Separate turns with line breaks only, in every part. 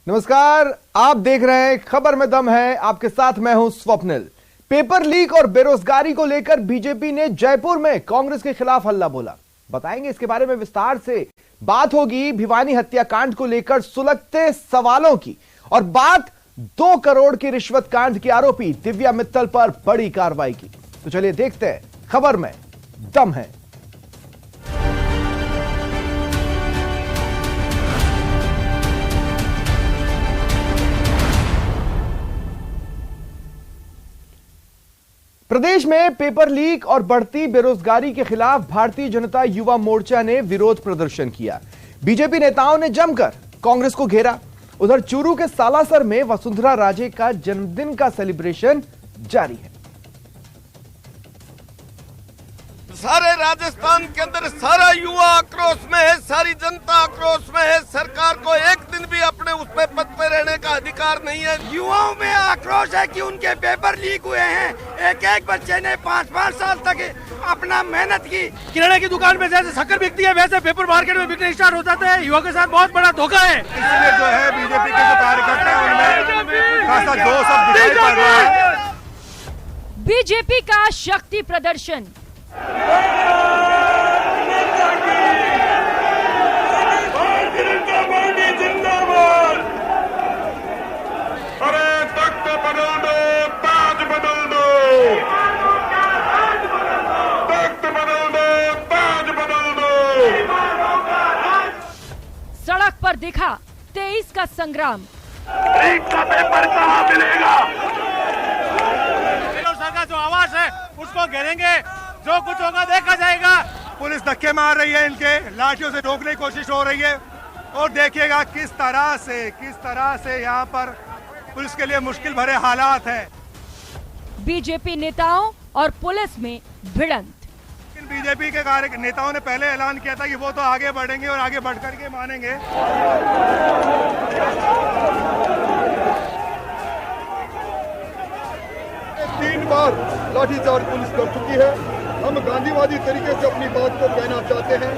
नमस्कार, आप देख रहे हैं खबर में दम है। आपके साथ मैं हूं स्वप्निल। पेपर लीक और बेरोजगारी को लेकर बीजेपी ने जयपुर में कांग्रेस के खिलाफ हल्ला बोला। बताएंगे इसके बारे में विस्तार से। बात होगी भिवानी हत्याकांड को लेकर सुलगते सवालों की और बात 2 करोड़ की रिश्वत कांड की आरोपी दिव्या मित्तल पर बड़ी कार्रवाई की। तो चलिए देखते हैं खबर में दम है। प्रदेश में पेपर लीक और बढ़ती बेरोजगारी के खिलाफ भारतीय जनता युवा मोर्चा ने विरोध प्रदर्शन किया। बीजेपी नेताओं ने जमकर कांग्रेस को घेरा। उधर चूरू के सालासर में वसुंधरा राजे का जन्मदिन का सेलिब्रेशन जारी है।
सारे राजस्थान के अंदर सारा युवा आक्रोश में है, सारी जनता आक्रोश में है। सरकार को एक दिन भी अपने उस पे पद पे रहने का अधिकार नहीं है।
युवाओं में आक्रोश है कि उनके पेपर लीक हुए हैं। एक एक बच्चे ने 5-5 साल तक अपना मेहनत की।
किराने की दुकान में जैसे शक्कर बिकती है वैसे पेपर मार्केट में बिकने स्टार्ट हो जाते हैं। युवा के साथ बहुत बड़ा धोखा है।
इसलिए जो है बीजेपी के जो कार्यकर्ता हैं उनमें खासा जोश अब दिखाई पड़ रहा है।
बीजेपी का शक्ति प्रदर्शन।
अरे तख्त बदल दो, ताज बदल दो, तख्त बदल दो, ताज बदल दो।
सड़क पर दिखा 23 का संग्राम।
का पेपर कहाँ मिलेगा?
सरकार जो आवाज है उसको घेरेंगे, जो कुछ होगा देखा जाएगा।
पुलिस धक्के मार रही है, इनके लाठियों से रोकने की कोशिश हो रही है और देखिएगा किस तरह से यहाँ पर पुलिस के लिए मुश्किल भरे हालात हैं।
बीजेपी नेताओं और पुलिस में भिड़ंत।
लेकिन बीजेपी के नेताओं ने पहले ऐलान किया था कि वो तो आगे बढ़ेंगे और आगे बढ़ करके मानेंगे।
3 बार लाठीचार्ज पुलिस कर चुकी है। हम गांधीवादी तरीके से अपनी बात को कहना चाहते हैं।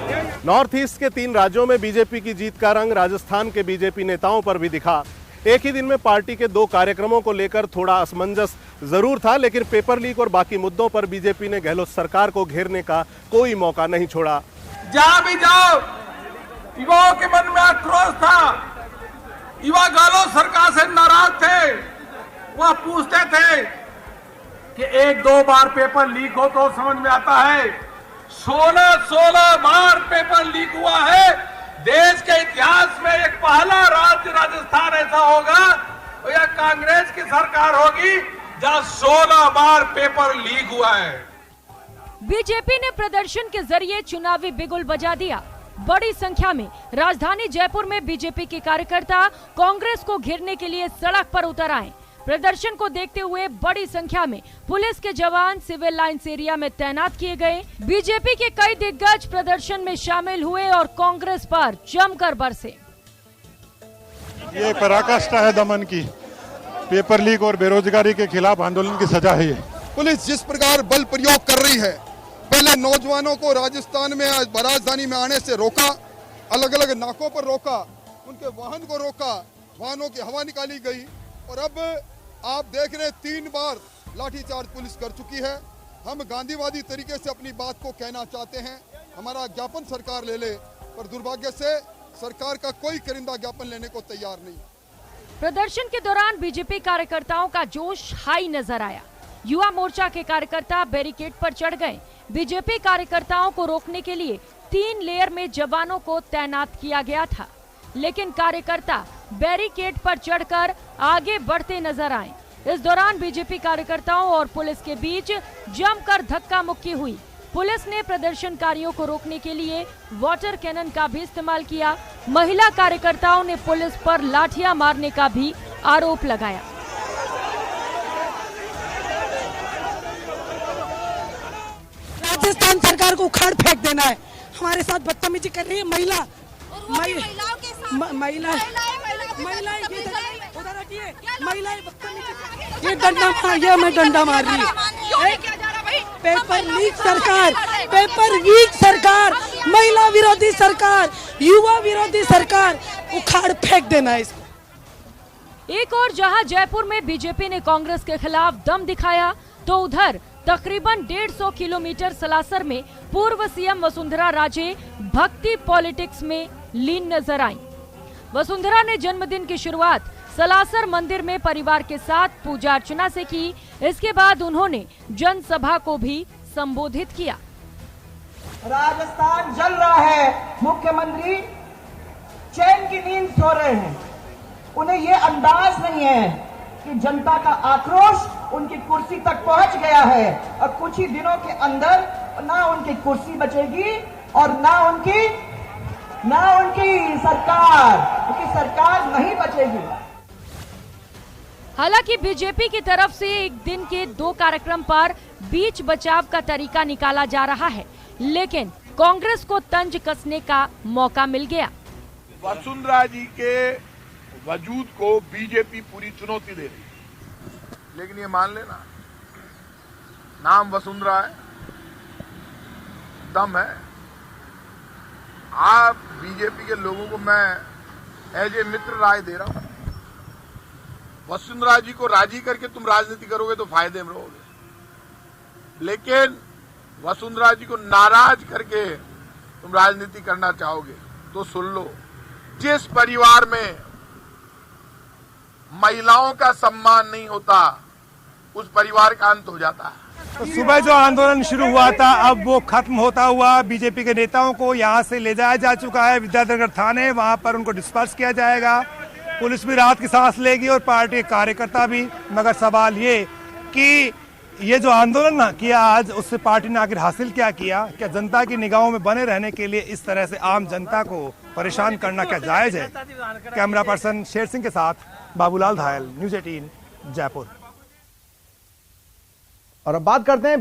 नॉर्थ ईस्ट के 3 राज्यों में बीजेपी की जीत का रंग राजस्थान के बीजेपी नेताओं पर भी दिखा। एक ही दिन में पार्टी के 2 कार्यक्रमों को लेकर थोड़ा असमंजस जरूर था, लेकिन पेपर लीक और बाकी मुद्दों पर बीजेपी ने गहलोत सरकार को घेरने का कोई मौका नहीं छोड़ा।
जहाँ भी जाओ युवाओं के मन में आक्रोश था। युवा गहलोत सरकार से नाराज थे। वह पूछते थे कि 1-2 बार पेपर लीक हो तो समझ में आता है। 16 बार पेपर लीक हुआ है। देश के इतिहास में एक पहला राज्य राजस्थान ऐसा होगा और यह कांग्रेस की सरकार होगी जहां 16 बार पेपर लीक हुआ है।
बीजेपी ने प्रदर्शन के जरिए चुनावी बिगुल बजा दिया। बड़ी संख्या में राजधानी जयपुर में बीजेपी के कार्यकर्ता कांग्रेस को घेरने के लिए सड़क पर उतर आए। प्रदर्शन को देखते हुए बड़ी संख्या में पुलिस के जवान सिविल लाइंस एरिया में तैनात किए गए। बीजेपी के कई दिग्गज प्रदर्शन में शामिल हुए और कांग्रेस पर जमकर बरसे।
ये पराकाष्ठा है दमन की। पेपर लीक और बेरोजगारी के खिलाफ आंदोलन की सजा है ये।
पुलिस जिस प्रकार बल प्रयोग कर रही है, पहले नौजवानों को राजस्थान में राजधानी में आने से रोका, अलग अलग नाकों पर रोका, उनके वाहन को रोका, वाहनों की हवा निकाली गई और अब आप देख रहे 3 बार लाठीचार्ज पुलिस कर चुकी है। हम गांधीवादी तरीके से अपनी बात को कहना चाहते हैं। हमारा ज्ञापन सरकार ले ले, पर दुर्भाग्य से सरकार का कोई करिंदा ज्ञापन लेने को तैयार नहीं।
प्रदर्शन के दौरान बीजेपी कार्यकर्ताओं का जोश हाई नजर आया। युवा मोर्चा के कार्यकर्ता बैरिकेड पर चढ़ गए। बीजेपी कार्यकर्ताओं को रोकने के लिए 3 लेयर में जवानों को तैनात किया गया था, लेकिन कार्यकर्ता बैरिकेड पर चढ़कर आगे बढ़ते नजर आए। इस दौरान बीजेपी कार्यकर्ताओं और पुलिस के बीच जमकर धक्का मुक्की हुई। पुलिस ने प्रदर्शनकारियों को रोकने के लिए वाटर कैनन का भी इस्तेमाल किया। महिला कार्यकर्ताओं ने पुलिस पर लाठियां मारने का भी आरोप लगाया।
राजस्थान सरकार को उखाड़ फेंक देना है। हमारे साथ बदतमीजी कर रही है महिला ये डंडा मार रही है। पेपर लीक सरकार, महिला विरोधी सरकार, युवा विरोधी सरकार, उखाड़ फेंक देना है इसको।
एक और जहां जयपुर में बीजेपी ने कांग्रेस के खिलाफ दम दिखाया, तो उधर तकरीबन 150 किलोमीटर सलासर में पूर्व सीएम वसुंधरा राजे भक्ति पॉलिटिक्स में लीन नजर आईं। वसुंधरा ने जन्मदिन की शुरुआत सलासर मंदिर में परिवार के साथ पूजा अर्चना से की। इसके बाद उन्होंने जनसभा को भी संबोधित किया।
राजस्थान जल रहा है, मुख्यमंत्री चैन की नींद सो रहे हैं। उन्हें ये अंदाज नहीं है कि जनता का आक्रोश उनकी कुर्सी तक पहुंच गया है और कुछ ही दिनों के अंदर ना उनकी कुर्सी बचेगी और ना उनकी सरकार, उनकी सरकार नहीं बचेगी।
हालांकि बीजेपी की तरफ से एक दिन के 2 कार्यक्रम पर बीच बचाव का तरीका निकाला जा रहा है, लेकिन कांग्रेस को तंज कसने का मौका मिल गया।
वसुंधरा जी के वजूद को बीजेपी पूरी चुनौती दे रही है, लेकिन ये मान लेना, नाम वसुंधरा है, दम है। आप बीजेपी के लोगों को मैं एज ए मित्र राय दे रहा हूं, वसुंधरा जी को राजी करके तुम राजनीति करोगे तो फायदे में रहोगे, लेकिन वसुंधरा जी को नाराज करके तुम राजनीति करना चाहोगे तो सुन लो, जिस परिवार में महिलाओं का सम्मान नहीं होता उस परिवार का अंत हो जाता है।
तो सुबह जो आंदोलन शुरू हुआ था अब वो खत्म होता हुआ बीजेपी के नेताओं को यहाँ से ले जाया जा चुका है विद्यानगर थाने, वहां पर उनको डिस्पर्स किया जाएगा। पुलिस भी राहत की सांस लेगी और पार्टी के कार्यकर्ता भी। मगर सवाल ये कि ये जो आंदोलन ना किया आज, उससे पार्टी ने आखिर हासिल क्या किया? क्या जनता की निगाहों में बने रहने के लिए इस तरह से आम जनता को परेशान करना क्या जायज है? कैमरा पर्सन शेर सिंह के साथ बाबूलाल धायल, न्यूज़ 18 जयपुर।
और अब बात करते हैं